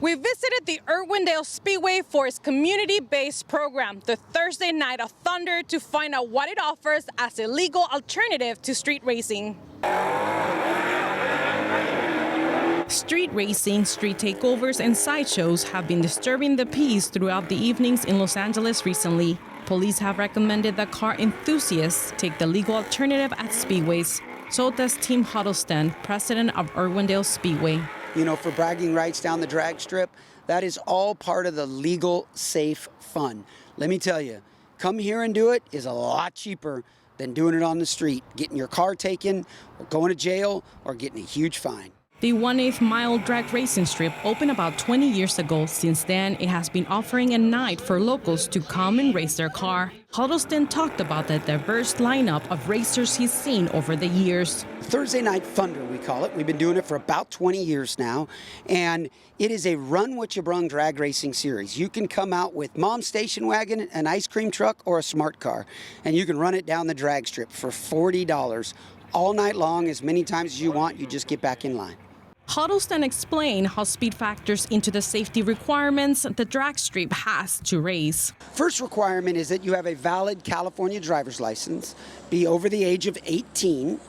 We visited the Irwindale Speedway for its community-based program, the Thursday Night of Thunder, to find out what it offers as a legal alternative to street racing. Street racing, street takeovers, and sideshows have been disturbing the peace throughout the evenings in Los Angeles recently. Police have recommended that car enthusiasts take the legal alternative at speedways. So does Tim Huddleston, president of Irwindale Speedway. You know, for bragging rights down the drag strip, that is all part of the legal, safe fun. Let me tell you, come here and do it is a lot cheaper than doing it on the street, getting your car taken, or going to jail, or getting a huge fine. The 1/8 mile drag racing strip opened about 20 years ago. Since then, it has been offering a night for locals to come and race their car. Huddleston talked about the diverse lineup of racers he's seen over the years. Thursday Night Thunder, we call it. We've been doing it for about 20 years now, and it is a run what you brung drag racing series. You can come out with mom's station wagon, an ice cream truck, or a smart car, and you can run it down the drag strip for $40 all night long, as many times as you want. You just get back in line. Huddleston explained how speed factors into the safety requirements the drag strip has to race. First requirement is that you have a valid California driver's license, be over the age of 18,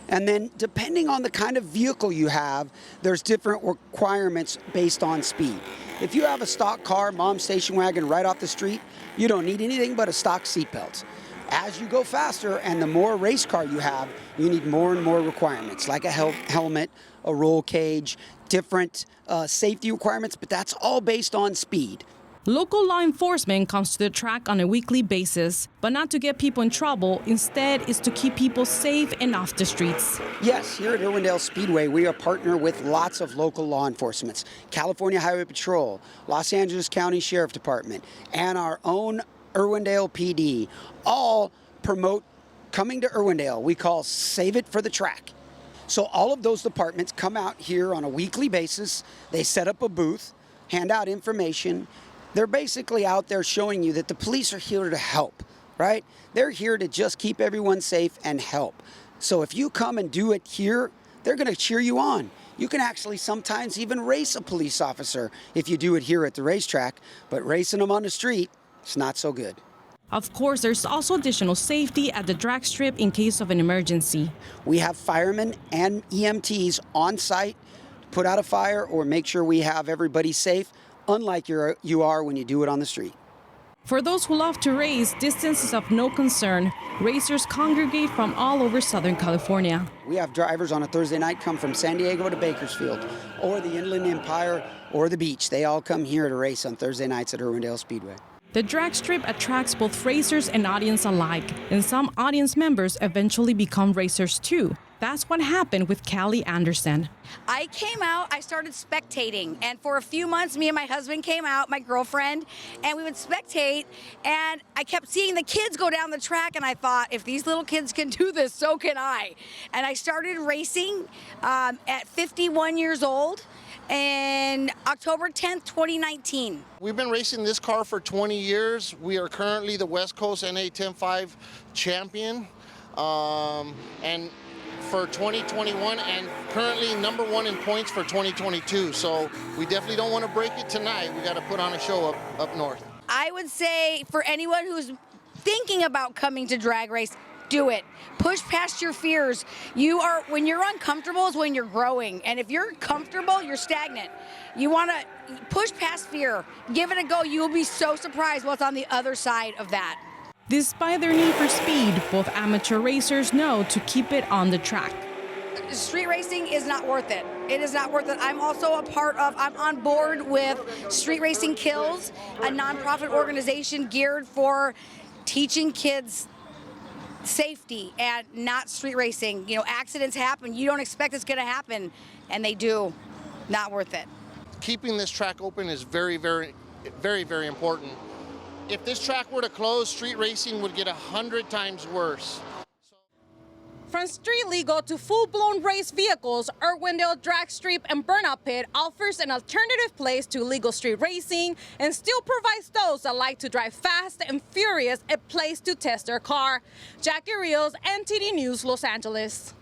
and then depending on the kind of vehicle you have, there's different requirements based on speed. If you have a stock car, mom's station wagon right off the street, you don't need anything but a stock seatbelt. As you go faster and the more race car you have, you need more and more requirements, like a helmet, a roll cage, different safety requirements, but that's all based on speed. Local law enforcement comes to the track on a weekly basis, but not to get people in trouble. Instead, is to keep people safe and off the streets. Yes, here at Irwindale Speedway, we are partnered with lots of local law enforcement, California Highway Patrol, Los Angeles County Sheriff Department, and our own Irwindale PD, all promote coming to Irwindale. We call Save It for the Track. So all of those departments come out here on a weekly basis. They set up a booth, hand out information. They're basically out there showing you that the police are here to help, right? They're here to just keep everyone safe and help. So if you come and do it here, they're going to cheer you on. You can actually sometimes even race a police officer if you do it here at the racetrack, but racing them on the street, it's not so good. Of course, there's also additional safety at the drag strip in case of an emergency. We have firemen and EMTs on site to put out a fire or make sure we have everybody safe, unlike you are when you do it on the street. For those who love to race, distance is of no concern. Racers congregate from all over Southern California. We have drivers on a Thursday night come from San Diego to Bakersfield, or the Inland Empire, or the beach. They all come here to race on Thursday nights at Irwindale Speedway. The drag strip attracts both racers and audience alike, and some audience members eventually become racers too. That's what happened with Callie Anderson. I came out, I started spectating, and for a few months, me and my husband came out, my girlfriend, and we would spectate, and I kept seeing the kids go down the track, and I thought, if these little kids can do this, so can I. And I started racing at 51 years old. And October 10th, 2019. We've been racing this car for 20 years. We are currently the West Coast NA 10.5 champion, and for 2021, and currently #1 in points for 2022. So we definitely don't want to break it tonight. We got to put on a show up north. I would say for anyone who's thinking about coming to drag race, do it. Push past your fears. When you're uncomfortable is when you're growing. And if you're comfortable, you're stagnant. You want to push past fear. Give it a go. You will be so surprised what's on the other side of that. Despite their need for speed, both amateur racers know to keep it on the track. Street racing is not worth it. It is not worth it. I'm also I'm on board with Street Racing Kills, a nonprofit organization geared for teaching kids safety and not street racing. You know, accidents happen. You don't expect it's going to happen, and they do. Not worth it. Keeping this track open is very, very, very, very important. If this track were to close, street racing would get 100 times worse. From street legal to full-blown race vehicles, Irwindale Drag Strip and Burnout Pit offers an alternative place to legal street racing and still provides those that like to drive fast and furious a place to test their car. Jackie Rios, NTD News, Los Angeles.